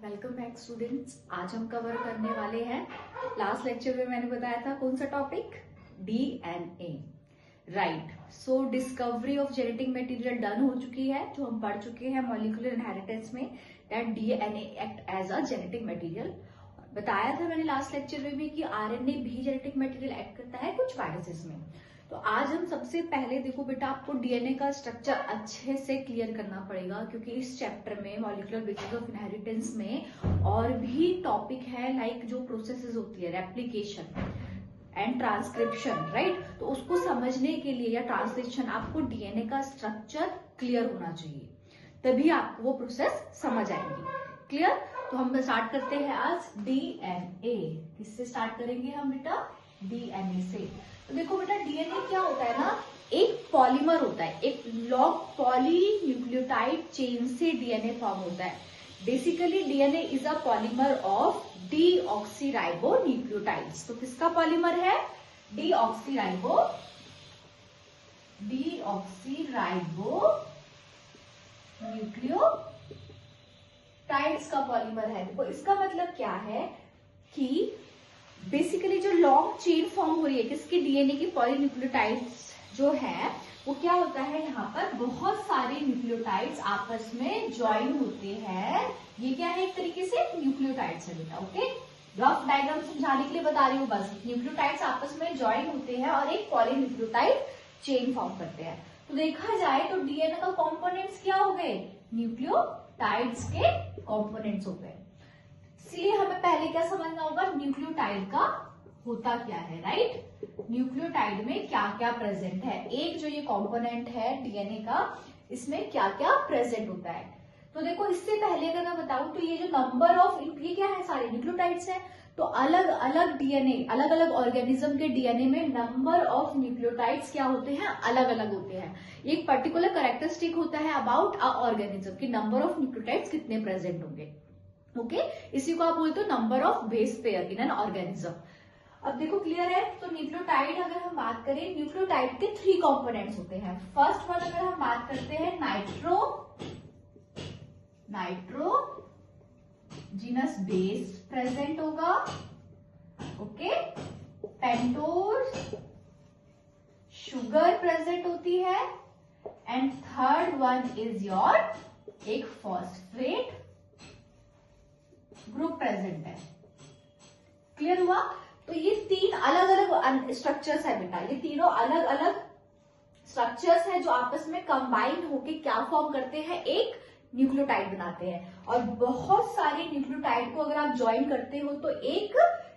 Welcome back students. आज हम cover करने वाले हैं, लास्ट लेक्चर में मैंने बताया था कौन सा topic, DNA, right. So discovery of genetic material done हो चुकी है, जो हम पढ़ चुके हैं मॉलिक्यूलर इनहेरिटेंस में, that DNA act as a genetic material. बताया था मैंने लास्ट लेक्चर में भी कि आरएनए भी जेनेटिक मटेरियल एक्ट करता है कुछ वायरसेस में। तो आज हम सबसे पहले देखो बेटा, आपको डीएनए का स्ट्रक्चर अच्छे से क्लियर करना पड़ेगा, क्योंकि इस चैप्टर में मॉलिक्यूलर बेसिस ऑफ इनहेरिटेंस में और भी टॉपिक है, लाइक जो प्रोसेसेस होती है, रेप्लिकेशन एंड ट्रांसक्रिप्शन, राइट। तो उसको समझने के लिए या ट्रांसलेशन आपको डीएनए का स्ट्रक्चर क्लियर होना चाहिए, तभी आपको वो प्रोसेस समझ आएगी। क्लियर? तो हम स्टार्ट करते हैं आज डीएनए। किससे स्टार्ट करेंगे हम बेटा? डीएनए से। तो देखो बेटा, डीएनए क्या होता है ना, एक पॉलीमर होता है, एक लॉन्ग पॉलीन्यूक्लियोटाइड चेन से डीएनए फॉर्म होता है। Basically DNA is a polymer of deoxyribo nucleotides. तो किसका पॉलीमर है? डीऑक्सीराइबो न्यूक्लियोटाइड्स का पॉलीमर है। देखो इसका मतलब क्या है कि बेसिकली जो लॉन्ग चेन फॉर्म हो रही है किसकी, डीएनए की पॉलीन्यूक्लियोटाइड्स जो है, वो क्या होता है, यहाँ पर बहुत सारे न्यूक्लियोटाइड्स आपस में ज्वाइन होते हैं। ये क्या है, एक तरीके से न्यूक्लियोटाइड्स है बेटा। ओके, रफ डायग्राम समझाने के लिए बता रही हूँ बस। न्यूक्लियोटाइड्स आपस में ज्वाइन होते हैं और एक पॉलीन्यूक्लियोटाइड चेन फॉर्म करते हैं। तो देखा जाए तो डीएनए का कॉम्पोनेंट्स क्या हो गए, न्यूक्लियोटाइड्स के कॉम्पोनेंट्स हो गए। इसलिए हमें पहले क्या समझना होगा, न्यूक्लियोटाइड का होता क्या है, राइट। न्यूक्लियोटाइड में क्या क्या प्रेजेंट है, एक जो ये कंपोनेंट है डीएनए का, इसमें क्या क्या प्रेजेंट होता है। तो देखो, इससे पहले अगर मैं बताऊं तो ये जो नंबर ऑफ, ये क्या है, सारे न्यूक्लियोटाइड्स हैं। तो अलग अलग डीएनए, अलग अलग ऑर्गेनिज्म के डीएनए में नंबर ऑफ न्यूक्लियोटाइड्स क्या होते हैं, अलग अलग होते हैं। एक पर्टिकुलर कैरेक्टरिस्टिक होता है अबाउट अ ऑर्गेनिज्म की नंबर ऑफ न्यूक्लियोटाइड्स कितने प्रेजेंट होंगे। ओके, इसी को आप बोलते हो number of base pair in an organism. अब देखो, क्लियर है? तो न्यूक्लियोटाइड अगर हम बात करें, न्यूक्लियोटाइड के 3 कंपोनेंट्स होते हैं। फर्स्ट वन अगर हम बात करते हैं, नाइट्रोजिनस बेस प्रेजेंट होगा। ओके, पेंटोज शुगर प्रेजेंट होती है, and third one is your एक फॉस्फेट ग्रुप प्रेजेंट है। क्लियर हुआ? तो ये 3 अलग अलग स्ट्रक्चर्स है बेटा, ये तीनों अलग अलग स्ट्रक्चर्स है जो आपस में कंबाइंड होके क्या फॉर्म करते हैं, एक न्यूक्लियोटाइड बनाते हैं। और बहुत सारे न्यूक्लियोटाइड को अगर आप ज्वाइन करते हो तो एक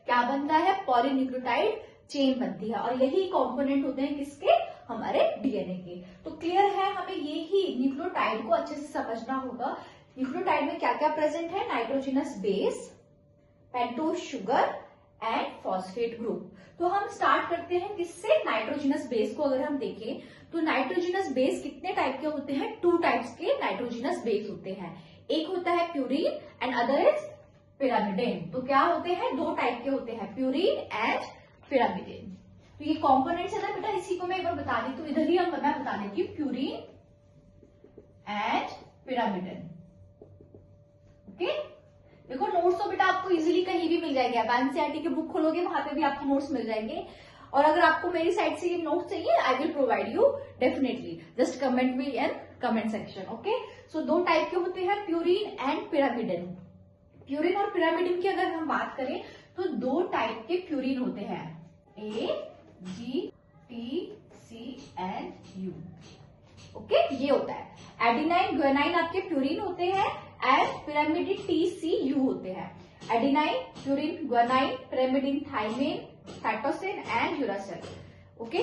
क्या बनता है, पॉलीन्यूक्लियोटाइड चेन बनती है। और यही कंपोनेंट होते हैं किसके, हमारे डीएनए के। तो क्लियर है, हमें यही न्यूक्लियोटाइड को अच्छे से समझना होगा। न्यूक्लियोटाइड में क्या क्या प्रेजेंट है, nitrogenous base, pentose sugar and phosphate group. तो हम स्टार्ट करते हैं किससे, नाइट्रोजिनस बेस को अगर हम देखें तो नाइट्रोजिनस बेस कितने टाइप के होते हैं, 2 टाइप्स के नाइट्रोजिनस बेस होते हैं। एक होता है purine and other is pyrimidine. तो क्या होते हैं, 2 टाइप के होते हैं, प्यूरिन एंड पिरामिडिन। तो ये कॉम्पोनेंट्स है ना बेटा, इसी को मैं एक बार बता दी, तो इधर ही मैं बता देती हूँ, प्यूरिन एंड पिरामिडिन। ओके, देखो नोट्स तो बेटा आपको इजीली कहीं भी मिल जाएंगे। आप एनसीईआरटी की बुक खोलोगे, वहां पे भी आपको नोट्स मिल जाएंगे। और अगर आपको मेरी साइड से ये नोट्स चाहिए, I will provide you definitely, just comment me in comment section. Okay, so 2 type के होते हैं, प्यूरिन एंड पिरामिडिन। प्यूरिन और पिरामिडिन की अगर हम बात करें तो 2 टाइप के प्यूरिन होते हैं, AGTCNU। ओके, ये होता है एडिनाइन ग्वानाइन आपके प्यूरिन होते हैं, एंड पिरामिडिन TCU होते हैं। Adenine, purine, guanine, pyrimidine, thymine, cytosine and uracil. Okay,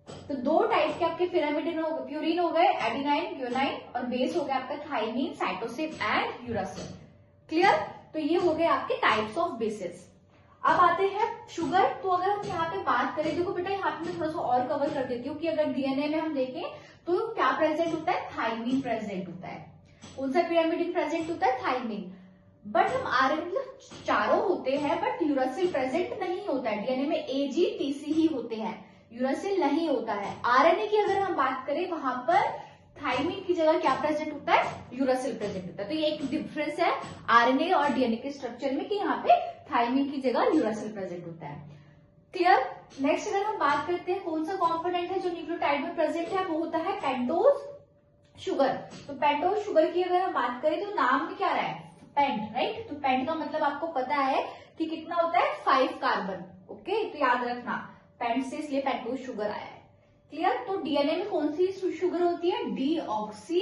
तो 2 टाइप के आपके पिरामिडिन हो, प्यूरिन हो गए, एडिनाइन, ग्वानाइन, और बेस हो गया आपका thymine, cytosine and uracil. Clear? तो ये हो गए आपके टाइप्स ऑफ बेसिस। अब आते हैं शुगर। तो अगर हम यहाँ पे बात करें, देखो बेटा यहाँ पे मैं थोड़ा सा और कवर कर देती हूँ कि अगर डीएनए में हम देखें तो क्या प्रेजेंट होता है, थाइमिन प्रेजेंट होता है। कौन सा पिरामिडिन प्रेजेंट होता है, थाइमिन। बट हम आरएनए चारों होते हैं, बट यूरासिल प्रेजेंट नहीं होता है। डीएनए में AGTC ही होते हैं, यूरासिल नहीं होता है। आरएनए की अगर हम बात करें, वहां पर थायमिन की जगह क्या प्रेजेंट होता है, यूरासिल प्रेजेंट होता है। तो ये एक डिफरेंस है आरएनए और डीएनए के स्ट्रक्चर में कि यहाँ पे थायमिन की जगह यूरासिल प्रेजेंट होता है। क्लियर। नेक्स्ट अगर हम बात करते हैं कौन सा कॉम्पोनेंट है जो न्यूक्लियोटाइड में प्रेजेंट है, वो होता है पेंटोज शुगर। तो पेंटोज शुगर की अगर हम बात करें तो नाम में क्या रहा है, पेंट, राइट। तो पेंट का मतलब आपको पता है कि कितना होता है, 5 कार्बन। ओके, तो याद रखना पेंट से इसलिए पेंटोज शुगर आया है। क्लियर। तो डीएनए में कौन सी शुगर होती है, डीऑक्सी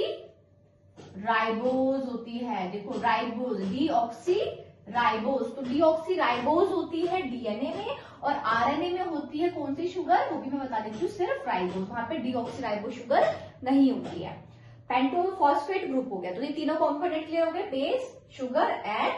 राइबोज होती है। देखो राइबोज, डीऑक्सी राइबोज। तो डीऑक्सी राइबोज होती है डीएनए में, और आरएनए में होती है कौन सी शुगर, वो भी मैं बता देती हूँ, सिर्फ राइबोज। वहां पे डीऑक्सी राइबोज शुगर नहीं होती है। पेंटोफॉस्फेट ग्रुप हो गया। तो ये तीनों कॉम्पोनेंट क्लियर हो गए, base, sugar and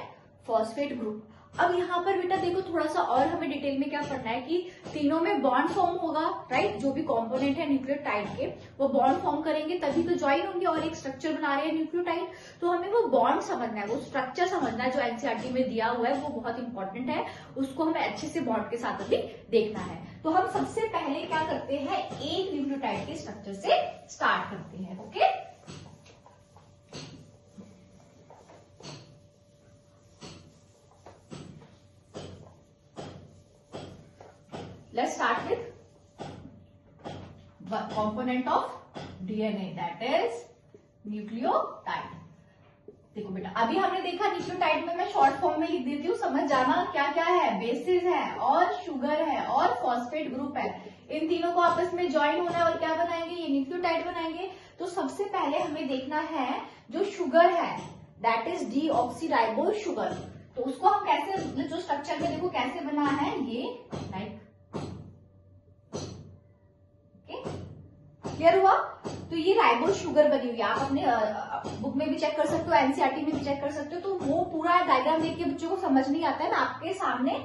phosphate group. अब यहाँ पर बेटा देखो थोड़ा सा और हमें डिटेल में क्या पढ़ना है कि तीनों में बॉन्ड फॉर्म होगा, राइट। जो भी कॉम्पोनेंट है न्यूक्लियोटाइड के वो बॉन्ड फॉर्म करेंगे तभी तो ज्वाइन होंगे और एक स्ट्रक्चर बना रहे हैं न्यूक्लियोटाइड। तो हमें वो बॉन्ड समझना है, वो स्ट्रक्चर समझना है जो एनसीईआरटी में दिया हुआ है, वो बहुत इंपॉर्टेंट है। उसको हमें अच्छे से बॉन्ड के साथ अभी देखना है। तो हम सबसे पहले क्या करते हैं, एक न्यूक्लियोटाइड के स्ट्रक्चर से स्टार्ट करते हैं। Okay, let's start with component of DNA, that is nucleotide. देखो बेटा अभी हमने देखा न्यूक्लियोटाइड में मैं शॉर्ट फॉर्म में लिख देती हूँ, समझ जाना क्या क्या है, बेसिस है और शुगर है और फॉस्फेट ग्रुप है। इन तीनों को आपस में ज्वाइन होना है और क्या बनाएंगे, ये न्यूक्लियोटाइड बनाएंगे। तो सबसे पहले हमें देखना है जो शुगर है, दैट इज डीऑक्सीराइबोज शुगर। तो उसको हम कैसे, जो स्ट्रक्चर में देखो कैसे बना है, ये लाइक, क्लियर हुआ। तो ये राइबोज शुगर बनी हुई है, आप अपने बुक में भी चेक कर सकते हो, एनसीईआरटी में भी चेक कर सकते हो। तो वो पूरा डायग्राम देख के बच्चों को समझ नहीं आता है, मैं आपके सामने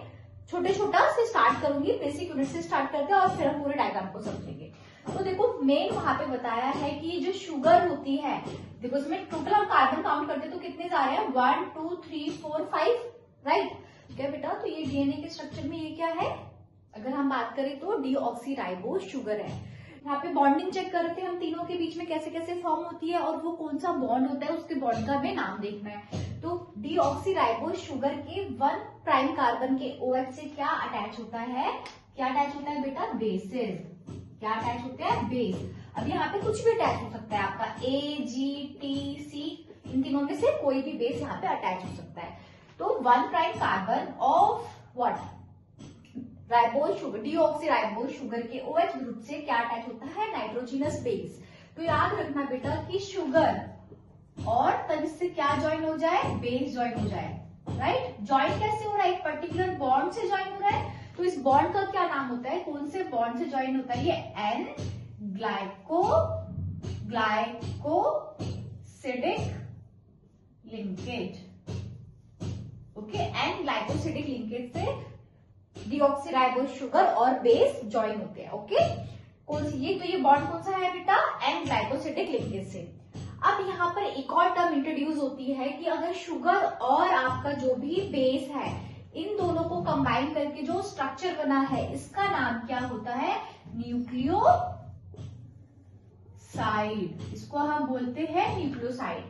छोटे छोटा से स्टार्ट करूंगी, बेसिक यूनिट से स्टार्ट करते हैं और फिर हम पूरे डायग्राम को समझेंगे। तो देखो मेन वहां पे बताया है कि जो शुगर होती है, देखो इसमें टोटल हम कार्बन काउंट करते तो कितने जा रहे हैं, 1 2 3 4 5, राइट। क्या बेटा, तो ये डीएनए के स्ट्रक्चर में ये क्या है, अगर हम बात करें तो डीऑक्सीराइबोज शुगर है। यहाँ पे बॉन्डिंग चेक करते हैं हम तीनों के बीच में कैसे कैसे फॉर्म होती है और वो कौन सा बॉन्ड होता है, उसके बॉन्ड का हमें नाम देखना है। तो डीऑक्सीराइबोज शुगर के 1 प्राइम कार्बन के OH से क्या अटैच होता है, क्या अटैच होता है बेटा, बेसिस। क्या अटैच होता है, बेस। अब यहाँ पे कुछ भी अटैच हो सकता है आपका, AGTC, इन तीनों में से कोई भी बेस यहाँ पे अटैच हो सकता है। तो 1 prime carbon of what, ribose sugar, deoxyribose sugar के OH ग्रुप से क्या अटैच होता है, नाइट्रोजिनस बेस। तो याद रखना बेटा कि शुगर और तब इससे क्या ज्वाइन हो जाए, बेस ज्वाइन हो जाए, राइट। ज्वाइन कैसे हो रहा है, एक पर्टिकुलर बॉन्ड से ज्वाइन हो रहा है। तो इस बॉन्ड का क्या नाम होता है, कौन से बॉन्ड से ज्वाइन होता है, ये N glycosidic linkage. Okay, N glycosidic linkage से डीऑक्सीराइबोज शुगर और बेस ज्वाइन होते हैं। ओके, कौन सी, ये तो ये बॉन्ड कौन सा है बेटा, एन ग्लाइकोसिडिक लिंकेज से। अब यहाँ पर एक और टर्म इंट्रोड्यूस होती है कि अगर शुगर और आपका जो भी बेस है, इन दोनों को कंबाइन करके जो स्ट्रक्चर बना है, इसका नाम क्या होता है, न्यूक्लियोसाइड। इसको हम बोलते हैं nucleoside.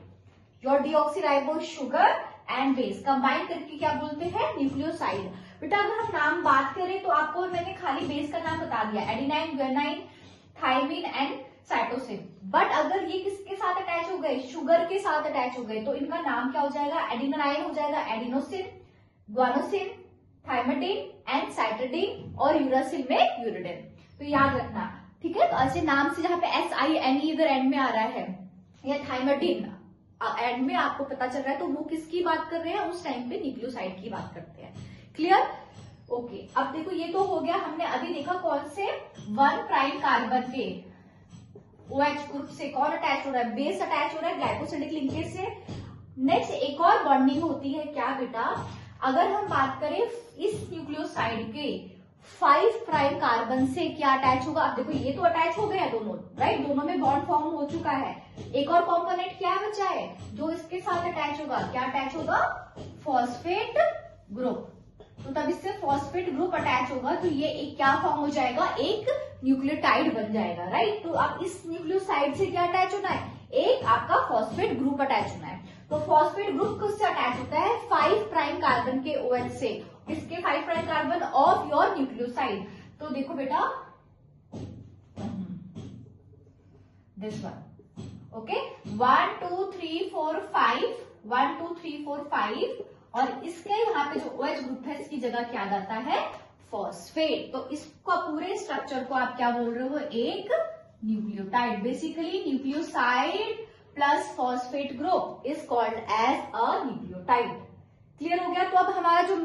Your deoxyribose sugar and base combine करके क्या बोलते हैं, न्यूक्लियोसाइड। बेटा अगर हम नाम बात करें तो आपको मैंने खाली बेस का नाम बता दिया, adenine, guanine, thymine and cytosine. But अगर ये किसके साथ अटैच हो गए, शुगर के साथ अटैच हो गए, तो इनका नाम क्या हो जाएगा, एडिनोसाइन हो जाएगा, adenosine, guanosine, thymosin and cytosine, और यूरासिल में यूरिडिन। तो याद रखना, ठीक है। तो ऐसे नाम से जहां पे SINE इधर एंड में आ रहा है, या थाइमोसिन एंड में आपको पता चल रहा है, तो वो किसकी बात कर रहे हैं, उस टाइम पे न्यूक्लियोसाइड की बात करते हैं। क्लियर। ओके, अब देखो ये तो हो गया, हमने अभी देखा कौन से 1 प्राइम कार्बन के OH ग्रुप से कौन अटैच हो रहा है, बेस अटैच हो रहा है ग्लाइकोसिडिक लिंकेज से। नेक्स्ट एक और बॉन्डिंग होती है क्या बेटा, अगर हम बात करें इस न्यूक्लियोसाइड के 5 प्राइम कार्बन से क्या अटैच होगा। अब देखो ये तो अटैच हो गया दोनों, राइट, दोनों में बॉन्ड फॉर्म हो चुका है। एक और कॉम्पोनेंट क्या बचा है जो इसके साथ अटैच होगा, क्या अटैच होगा, फॉस्फेट ग्रुप। तो तब इससे फॉस्फेट ग्रुप अटैच होगा, तो ये एक क्या फॉर्म हो जाएगा, एक न्यूक्लियोटाइड बन जाएगा, राइट। तो अब इस न्यूक्लियोसाइड से क्या अटैच होना है, एक आपका फॉस्फेट ग्रुप अटैच होना है। तो फॉस्फेट ग्रुप किससे अटैच होता है? 5 प्राइम कार्बन के OH से। किसके 5 prime carbon? Of your nucleoside. तो देखो बेटा, दिस वन, ओके, 1 2 3 4 5, 1 2 3 4 5, और इसके यहाँ पे जो OH ग्रुप है इसकी जगह क्या जाता है? फॉस्फेट। तो इसका पूरे स्ट्रक्चर को आप क्या बोल रहे हो? एक nucleotide. Basically nucleoside plus phosphate group is called as a nucleotide. Clear हो गया? तो अब हमारा जो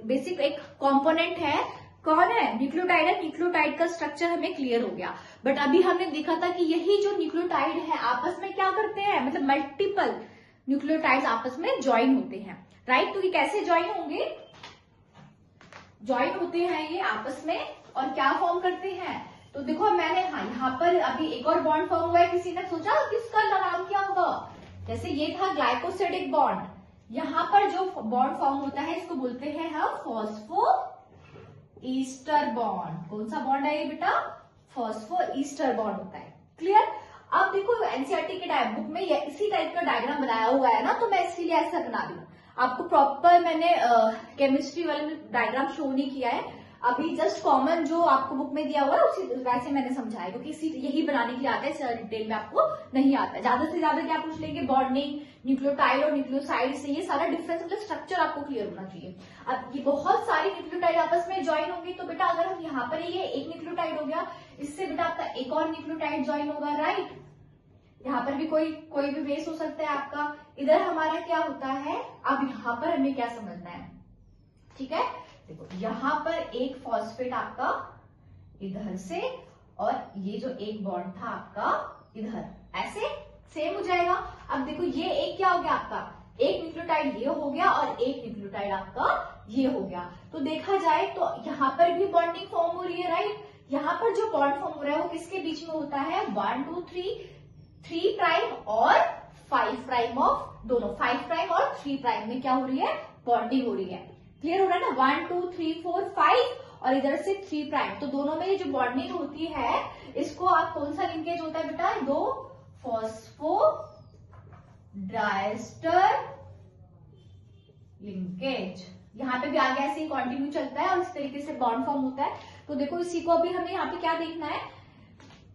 बेसिक एक कंपोनेंट है कौन है? न्यूक्लियोटाइड है। न्यूक्लियोटाइड का स्ट्रक्चर हमें क्लियर हो गया। बट अभी हमने देखा था कि यही जो न्यूक्लियोटाइड है आपस में क्या करते हैं, मतलब मल्टीपल न्यूक्लियोटाइड्स आपस में ज्वाइन होते हैं, राइट? तो ये कैसे ज्वाइन होंगे? ज्वाइन होते हैं ये आपस में और क्या फॉर्म करते हैं? तो देखो मैंने यहाँ पर अभी एक और बॉन्ड फॉर्म हुआ है। किसी ने सोचा किसका नाम क्या होगा? जैसे ये था ग्लाइकोसिडिक बॉन्ड, यहाँ पर जो बॉन्ड फॉर्म होता है इसको बोलते हैं हम फॉस्फो ईस्टर बॉन्ड। कौन सा बॉन्ड है ये बेटा? फॉस्फो ईस्टर बॉन्ड होता है। क्लियर? अब देखो एनसीईआरटी के बुक में इसी टाइप का डायग्राम बनाया हुआ है ना, तो मैं इसीलिए ऐसा बना दी हूँ। आपको प्रॉपर मैंने केमिस्ट्री वाले में डायग्राम शो नहीं किया है, अभी जस्ट कॉमन जो आपको बुक में दिया हुआ है उसी वैसे मैंने समझाया, क्योंकि यही बनाने के लिए आता है, सर डिटेल में आपको नहीं आता है। ज्यादा से ज्यादा क्या पूछ लेंगे? बॉन्डिंग, न्यूक्लियोटाइड और न्यूक्लियोसाइड से, ये सारा डिफरेंस मतलब स्ट्रक्चर आपको क्लियर होना चाहिए। अब ये बहुत सारी न्यूक्लियोटाइड आपस में ज्वाइन होंगी, तो बेटा अगर हम यहाँ पर ये एक न्यूक्लियोटाइड हो गया, इससे बेटा आपका एक और न्यूक्लियोटाइड ज्वाइन होगा, राइट? यहाँ पर भी कोई भी बेस हो सकता है आपका। इधर हमारा क्या होता है? अब यहाँ पर हमें क्या समझना है, ठीक है? देखो यहाँ पर एक फॉस्फेट आपका इधर से, और ये जो एक बॉन्ड था आपका इधर, ऐसे सेम हो जाएगा। अब देखो ये एक क्या हो गया आपका? एक न्यूक्लियोटाइड ये हो गया और एक न्यूक्लियोटाइड आपका ये हो गया। तो देखा जाए तो यहाँ पर भी बॉन्डिंग फॉर्म हो रही है, राइट? यहाँ पर जो बॉन्ड फॉर्म हो रहा है वो किसके बीच में होता है? 1 2 3 प्राइम और 5 प्राइम ऑफ दोनों, 5 प्राइम और 3 प्राइम में क्या हो रही है? बॉन्डिंग हो रही है। क्लियर हो रहा है ना? 1 2 3 4 5 और इधर से 3 प्राइम, तो दोनों में जो बॉन्डिंग होती है इसको आप कौन सा लिंकेज होता है बेटा? दो फॉस्फो डायस्टर लिंकेज। यहाँ पे भी आगे ऐसे ही कंटिन्यू चलता है और इस तरीके से बॉन्ड फॉर्म होता है। तो देखो इसी को अभी हमें यहाँ पे क्या देखना है,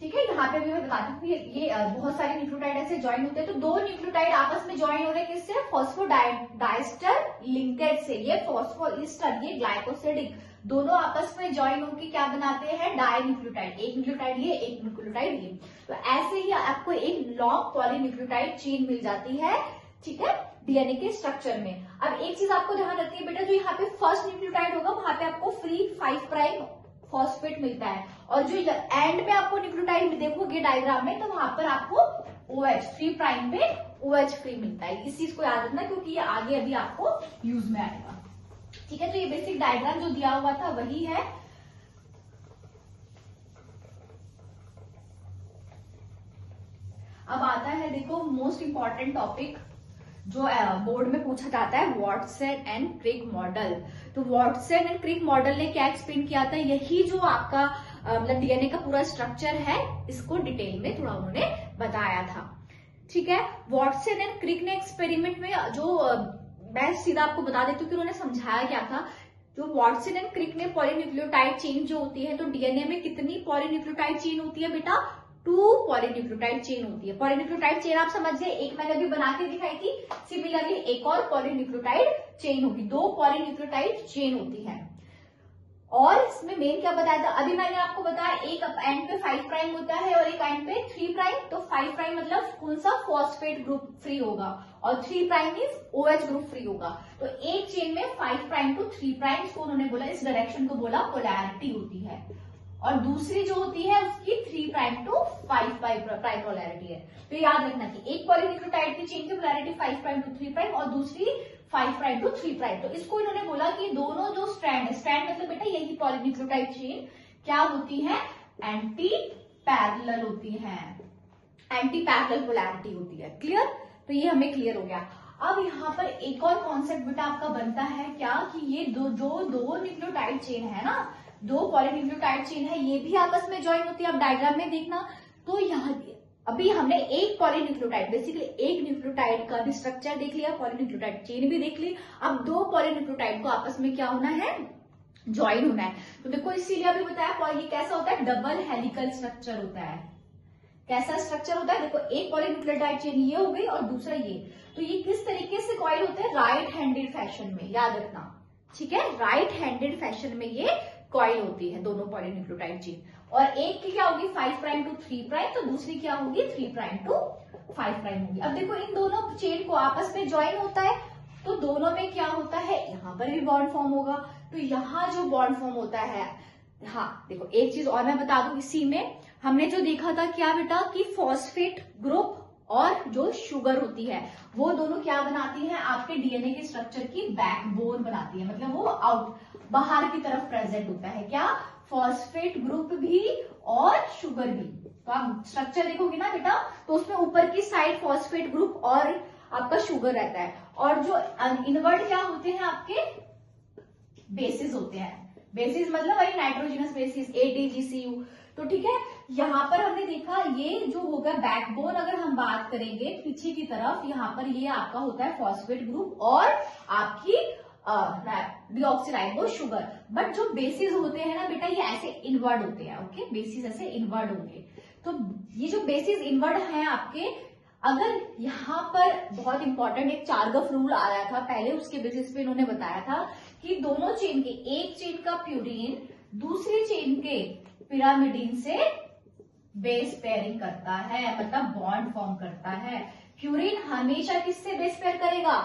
ठीक है? यहाँ पे भी मैं बताती हूँ, ये बहुत सारे न्यूक्लियोटाइड ऐसे ज्वाइन होते हैं। तो दो न्यूक्लियोटाइड आपस में ज्वाइन हो रहे हैं किससे? फॉस्फोडाइस्टर लिंकेज से। ये फॉस्फोईस्टर, ये ग्लाइकोसिडिक, दोनों आपस में ज्वाइन होकर क्या बनाते हैं? Die nucleotide. एक न्यूक्लियोटाइड ये, एक न्यूक्लियोटाइड ये। तो ऐसे ही आपको एक लॉन्ग पॉलीन्यूक्लियोटाइड चेन मिल जाती है, ठीक है, डीएनए के स्ट्रक्चर में। अब एक चीज आपको ध्यान रखनी है बेटा, जो यहाँ पे फर्स्ट न्यूक्लियोटाइड होगा वहां पे आपको फ्री 5 प्राइम फॉस्फेट मिलता है, और जो एंड में आपको न्यूक्लियोटाइड देखोगे डायग्राम में, तो वहां पर आपको OH 3 प्राइम पे OH फ्री मिलता है। इस चीज को याद रखना क्योंकि ये आगे अभी आपको यूज में आएगा, ठीक है? तो ये बेसिक डायग्राम जो दिया हुआ था वही है। अब आता है देखो मोस्ट इंपॉर्टेंट टॉपिक जो बोर्ड में पूछा जाता है, वॉटसन एंड क्रिक मॉडल। तो वॉटसन एंड क्रिक मॉडल ने क्या एक्सप्लेन किया था? यही जो आपका मतलब डीएनए का पूरा स्ट्रक्चर है, इसको डिटेल में थोड़ा उन्होंने बताया था, ठीक है? वॉटसन एंड क्रिक ने एक्सपेरिमेंट में जो मैं सीधा आपको बता देती हूँ कि उन्होंने समझाया क्या था। जो वॉटसन एंड क्रिक ने पॉलीन्यूक्लियोटाइड चेन जो होती है, तो डीएनए में कितनी पॉलीन्यूक्लियोटाइड चेन होती है बेटा? 2 पॉलीन्यूक्लियोटाइड चेन होती है। पॉलीन्यूक्लियोटाइड चेन आप समझ गए, एक मैंने अभी बना के दिखाई थी। सिमिलरली एक और पॉलीन्यूक्लियोटाइड चेन होगी, 2 पॉलीन्यूक्लियोटाइड चेन होती है। और इसमें मेन क्या बताया था? अभी मैंने आपको बताया एक एंड पे 5 प्राइम होता है और एक एंड पे 3 प्राइम। तो 5 प्राइम मतलब कौन सा? फॉस्फेट ग्रुप फ्री होगा, और 3 prime means OH group free होगा। तो एक चेन में 5 प्राइम टू 3 प्राइम को उन्होंने बोला, इस डायरेक्शन को बोला पोलैरिटी होती है, और दूसरी जो होती है उसकी 3 प्राइम टू 5 प्राइम पोलैरिटी है। तो याद रखना कि एक पॉलीन्यूक्लियोटाइड की चेन की पोलैरिटी 5 प्राइम टू 3 प्राइम और दूसरी 5 प्राइम टू 3 प्राइम। तो इसको इन्होंने बोला कि दोनों जो स्ट्रैंड मतलब बेटा यही पॉलीन्यूक्लियोटाइड चेन क्या होती है? एंटी पैरेलल होती है, एंटी पैरेलल पोलैरिटी होती है। क्लियर? तो ये हमें क्लियर हो गया। अब यहाँ पर एक और कॉन्सेप्ट बेटा आपका बनता है क्या, कि ये दो न्यूक्लियोटाइड चेन है ना, 2 पॉलीन्यूक्लियोटाइड चेन है, ये भी आपस में ज्वाइन होती है। अब डायग्राम में देखना, तो यहाँ अभी हमने एक पॉलीन्यूक्लियोटाइड, बेसिकली एक न्यूक्लियोटाइड का भी स्ट्रक्चर देख लिया, पॉलीन्यूक्लियोटाइड चेन भी देख ली। अब दो पॉलीन्यूक्लियोटाइड को आपस में क्या होना है, ज्वाइन होना है। तो देखो इसीलिए अभी बताया ये कैसा होता है, डबल हेलिकल स्ट्रक्चर होता है। कैसा स्ट्रक्चर होता है, देखो एक पॉलीन्यूक्लियोटाइड चेन ये हो गई और दूसरा ये, तो ये किस तरीके से कॉइल होते हैं, राइट हैंडेड फैशन में, याद रखना, ठीक है, राइट हैंडेड फैशन में ये कॉइल होती है दोनों पॉलीन्यूक्लियोटाइड चेन। और एक की क्या होगी 5 प्राइम टू 3 प्राइम, तो दूसरी क्या होगी 3 प्राइम टू 5 प्राइम होगी। अब देखो इन दोनों चेन को आपस में ज्वाइन होता है, तो दोनों में क्या होता है, यहाँ पर भी बॉन्ड फॉर्म होगा। तो यहाँ जो बॉन्ड फॉर्म होता है, हाँ देखो एक चीज और मैं बता दूं, इसी में हमने जो देखा था क्या बेटा, कि फॉस्फेट ग्रुप और जो शुगर होती है वो दोनों क्या बनाती है, आपके डीएनए के स्ट्रक्चर की बैकबोन बनाती है, मतलब वो आउट बाहर की तरफ प्रेजेंट होता है, क्या, फॉस्फेट ग्रुप भी और शुगर भी। तो आप स्ट्रक्चर देखोगे ना बेटा, तो उसमें ऊपर की साइड फॉस्फेट ग्रुप और आपका शुगर रहता है, और जो इनवर्ट क्या होते हैं, आपके बेसिस होते हैं। बेसिस मतलब वही नाइट्रोजनस बेसिस ATGCU। तो ठीक है, यहाँ पर हमने देखा ये जो होगा बैकबोन, अगर हम बात करेंगे पीछे की तरफ, यहाँ पर ये आपका होता है फॉस्फेट ग्रुप और आपकी डीऑक्सीराइबोस शुगर। बट जो बेसिस होते हैं ना बेटा, ये ऐसे इनवर्ड होते हैं, ओके, बेसिस ऐसे इनवर्ड होंगे। तो ये जो बेसिस इनवर्ड हैं आपके, अगर यहाँ पर बहुत इंपॉर्टेंट एक चार्गफ रूल आया था पहले, उसके बेसिस पे इन्होंने बताया था कि दोनों चेन के, एक चेन का प्यूरीन दूसरी चेन के पिरामिडीन से बेस पेयरिंग करता है, मतलब बॉन्ड फॉर्म करता है। प्यूरीन हमेशा किससे बेस पेयर करेगा,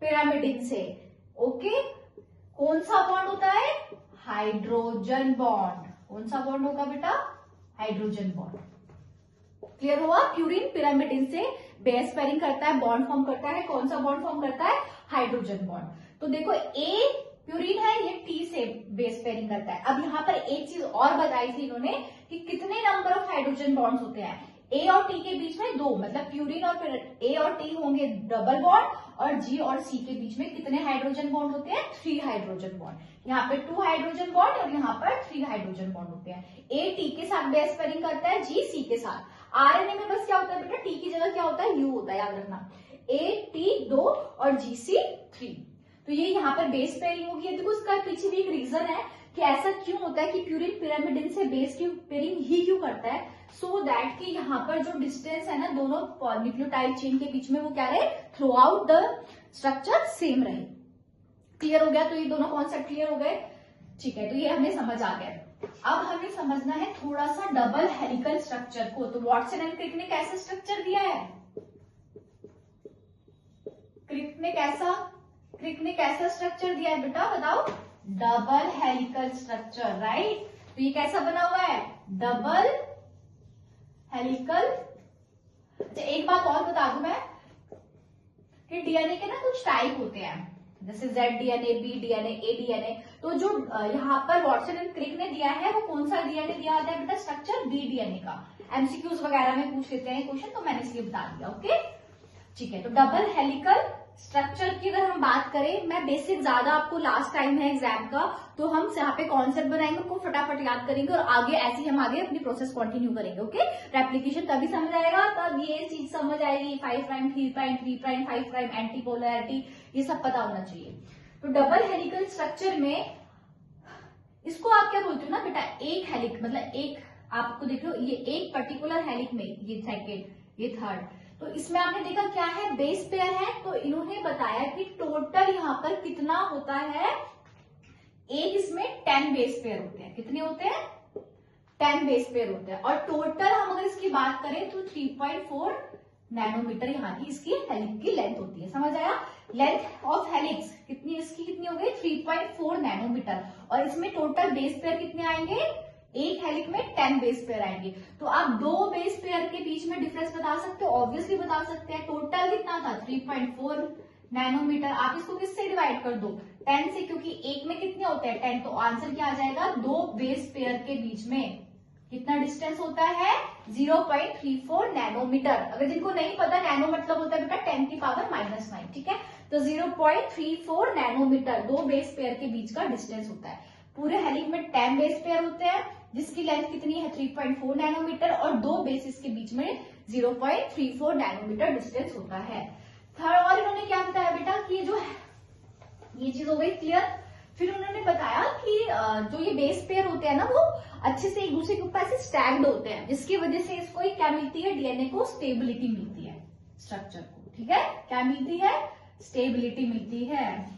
पिरामिडीन से, ओके। कौन सा बॉन्ड होता है, हाइड्रोजन बॉन्ड। कौन सा बॉन्ड होगा बेटा, हाइड्रोजन बॉन्ड। क्लियर हुआ, प्यूरीन पिरामिडीन से बेस पेयरिंग करता है, बॉन्ड फॉर्म करता है। कौन सा बॉन्ड फॉर्म करता है, हाइड्रोजन बॉन्ड। तो देखो ए प्यूरीन है, ये टी से बेस पेयरिंग करता है। अब यहाँ पर एक चीज और बताई थी इन्होंने कि कितने नंबर ऑफ हाइड्रोजन बॉन्ड्स होते हैं, ए और टी के बीच में 2, मतलब प्यूरीन और ए और टी होंगे डबल बॉन्ड, और जी और सी के बीच में कितने हाइड्रोजन बॉन्ड होते हैं, 3 हाइड्रोजन बॉन्ड। यहाँ पे 2 हाइड्रोजन बॉन्ड और यहाँ पर 3 हाइड्रोजन बॉन्ड होते हैं। ए टी के साथ बेस पेयरिंग करता है, जी सी के साथ। आरएनए में बस क्या होता है बेटा, टी की जगह क्या होता है, यू होता है, याद रखना। ए टी 2 और जी सी 3। तो ये यहाँ पर बेस पेयरिंग होगी। देखो इसका पीछे भी एक रीजन है कि ऐसा क्यों होता है कि प्यूरीन पिरामिडीन से बेस की पेयरिंग ही क्यों करता है, सो दैट कि यहाँ पर जो डिस्टेंस है ना दोनों न्यूक्लियोटाइड चेन के बीच में, वो क्या रहे, through out the structure same रहे। क्लियर हो गया, तो ये दोनों कॉन्सेप्ट क्लियर हो गए, ठीक है। तो ये हमें समझ आ गया। अब हमें समझना है थोड़ा सा डबल हेलिकल स्ट्रक्चर को। तो वाटसन एंड क्रिक ने कैसा स्ट्रक्चर दिया है, क्रिक ने कैसा स्ट्रक्चर दिया है बेटा, बताओ, डबल हेलिकल स्ट्रक्चर, राइट। तो ये कैसा बना हुआ है, डबल हेलिकल। अच्छा एक बात और बता दूं मैं कि डीएनए के ना कुछ टाइप होते हैं, जैसे Z DNA, B DNA, A DNA. तो जो यहाँ पर वाटसन एंड क्रिक ने दिया है, वो कौन सा डीएनए दिया होता है बेटा, स्ट्रक्चर B डीएनए का। एमसीक्यूज वगैरह में पूछ लेते हैं क्वेश्चन, तो मैंने इसलिए बता दिया, ओके, ठीक है। तो डबल हेलिकल स्ट्रक्चर की अगर हम बात करें, मैं बेसिक ज्यादा आपको लास्ट टाइम है एग्जाम का, तो हम यहाँ पे कॉन्सेप्ट बनाएंगे, उनको फटाफट याद करेंगे और आगे ऐसे ही हम आगे अपनी प्रोसेस कंटिन्यू करेंगे, ओके। रेप्लिकेशन तभी समझ आएगा, तब ये चीज समझ आएगी, 5 prime 3 prime 3 prime 5 prime, anti polarity, ये सब पता होना चाहिए। तो डबल हेलिकल स्ट्रक्चर में इसको आप क्या बोलते हो ना बेटा, एक हेलिक, मतलब एक आपको देख लो, ये एक पर्टिकुलर हेलिक में, ये सेकेंड, ये थर्ड। तो इसमें आपने देखा क्या है, बेस पेयर है। तो इन्होंने बताया कि टोटल यहाँ पर कितना होता है, एक इसमें 10 बेस पेयर होते हैं। कितने होते हैं, 10 बेस पेयर होते हैं। और टोटल हम अगर इसकी बात करें तो 3.4 नैनोमीटर यहाँ की इसकी हेलिक्स की लेंथ होती है। समझ आया, लेंथ ऑफ हेलिक्स कितनी, इसकी कितनी हो गई 3.4 नैनोमीटर। और इसमें टोटल बेस पेयर कितने आएंगे, एक हेलिक में 10 बेस पेयर आएंगे। तो आप 2 बेस पेयर के बीच में डिफरेंस बता सकते हो, ऑब्वियसली बता सकते हैं। टोटल कितना था 3.4 नैनोमीटर। आप इसको किससे डिवाइड कर दो, 10 से, क्योंकि एक में कितने होते हैं 10। तो आंसर क्या आ जाएगा, 2 बेस पेयर के बीच में कितना डिस्टेंस होता है, 0.34 नैनोमीटर। अगर जिनको नहीं पता, नैनो मतलब होता है बेटा 10 की पावर -9, ठीक है। तो 0.34 नैनोमीटर 2 बेस पेयर के बीच का डिस्टेंस होता है। पूरे हेलिक में 10 बेस पेयर होते हैं, जिसकी लेंथ कितनी है 3.4 नैनोमीटर, और 2 बेसिस के बीच में 0.34 नैनोमीटर डिस्टेंस होता है। थर्ड, और इन्होंने क्या बताया बेटा कि जो ये चीज हो गई क्लियर। फिर उन्होंने बताया कि जो ये बेस पेयर होते हैं ना वो अच्छे से एक दूसरे के ऊपर ऐसे स्टैग्ड होते हैं, जिसकी वजह से इसको एक क्या मिलती है, डीएनए को स्टेबिलिटी मिलती है, स्ट्रक्चर को, ठीक है, क्या मिलती है, स्टेबिलिटी मिलती है।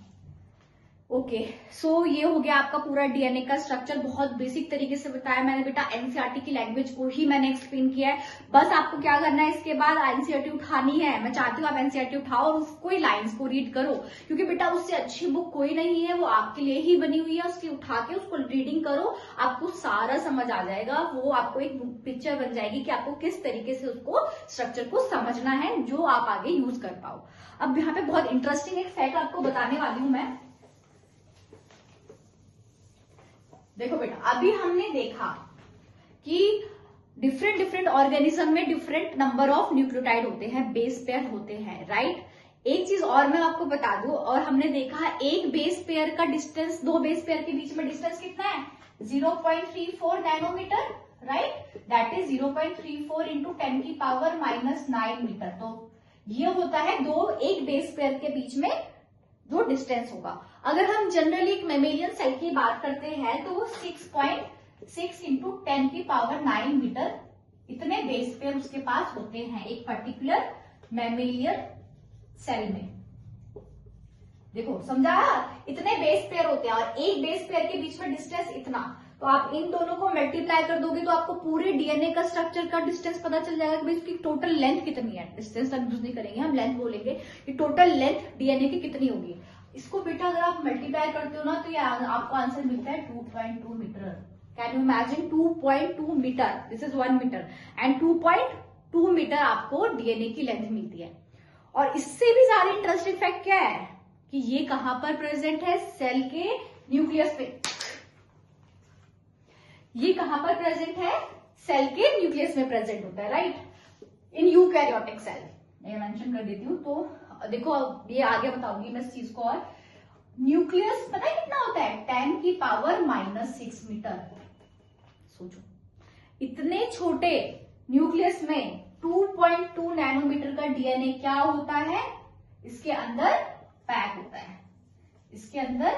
ओके, सो ये हो गया आपका पूरा डीएनए का स्ट्रक्चर। बहुत बेसिक तरीके से बताया मैंने बेटा, एनसीईआरटी की लैंग्वेज को ही मैंने एक्सप्लेन किया है। बस आपको क्या करना है, इसके बाद एनसीईआरटी उठानी है। मैं चाहती हूँ आप एनसीईआरटी उठाओ और उसको ही लाइंस को रीड करो, क्योंकि बेटा उससे अच्छी बुक कोई नहीं है, वो आपके लिए ही बनी हुई है। उसकी उठा के उसको रीडिंग करो, आपको सारा समझ आ जाएगा। वो आपको एक पिक्चर बन जाएगी कि आपको किस तरीके से उसको स्ट्रक्चर को समझना है, जो आप आगे यूज कर पाओ। अब यहाँ पे बहुत इंटरेस्टिंग एक फैक्ट आपको बताने वाली हूं मैं। देखो बेटा, अभी हमने देखा कि डिफरेंट ऑर्गेनिज्म में डिफरेंट नंबर ऑफ न्यूक्लियोटाइड होते हैं, बेस पेयर होते हैं, राइट। एक चीज और मैं आपको बता दूं, और हमने देखा एक बेस पेयर का डिस्टेंस, दो बेस पेयर के बीच में डिस्टेंस कितना है, 0.34 nanometre, right. That is 0.34 into 10 की पावर -9 मीटर। तो ये होता है एक बेस पेयर के बीच में जो डिस्टेंस होगा। अगर हम जनरली एक मेमेलियन सेल की बात करते हैं तो वो 6.6 इंटू 10 की पावर 9 मीटर इतने बेस पेयर उसके पास होते हैं एक पर्टिकुलर मेमेलियन सेल में। देखो समझा, इतने बेस पेयर होते हैं और एक बेस पेयर के बीच में डिस्टेंस इतना। तो आप इन दोनों को मल्टीप्लाई कर दोगे तो आपको पूरे डीएनए का स्ट्रक्चर का डिस्टेंस पता चल जाएगा कि भाई इसकी टोटल लेंथ कितनी है। डिस्टेंस तक यूज नहीं करेंगे, हम लेंथ बोलेंगे कि टोटल लेंथ डीएनए की कितनी होगी। इसको बेटा अगर आप मल्टीप्लाई करते हो ना तो ये आपको आंसर मिलता है 2.2 metre. Can you imagine, 2.2 metre, this is 1 metre and 2.2 metre आपको डीएनए की लेंथ मिलती है। और इससे भी ज्यादा इंटरेस्टिंग फैक्ट क्या है कि ये कहां पर प्रेजेंट है, सेल के न्यूक्लियस पे। ये कहां पर प्रेजेंट है, सेल के न्यूक्लियस में प्रेजेंट होता है, राइट, इन यूकैरियोटिक सेल। मैं मेंशन कर देती हूँ। तो देखो ये आगे बताऊंगी मैं इस चीज को। और न्यूक्लियस पता है कितना होता है, 10 की पावर -6 मीटर। सोचो इतने छोटे न्यूक्लियस में 2.2 नैनोमीटर का डीएनए क्या होता है, इसके अंदर पैक होता है, इसके अंदर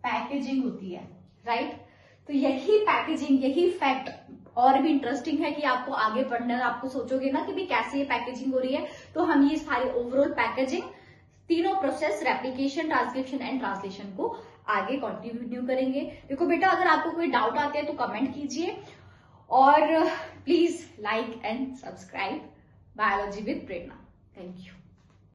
पैकेजिंग होती है, राइट। तो यही पैकेजिंग, यही फैक्ट और भी इंटरेस्टिंग है कि आपको आगे बढ़ना, आपको सोचोगे ना कि भी कैसे ये पैकेजिंग हो रही है, तो हम ये सारी ओवरऑल पैकेजिंग, तीनों process, replication, transcription and translation को आगे कंटिन्यू करेंगे। देखो बेटा, अगर आपको कोई डाउट आते हैं तो कमेंट कीजिए और please like and subscribe biology with Prerna. Thank you.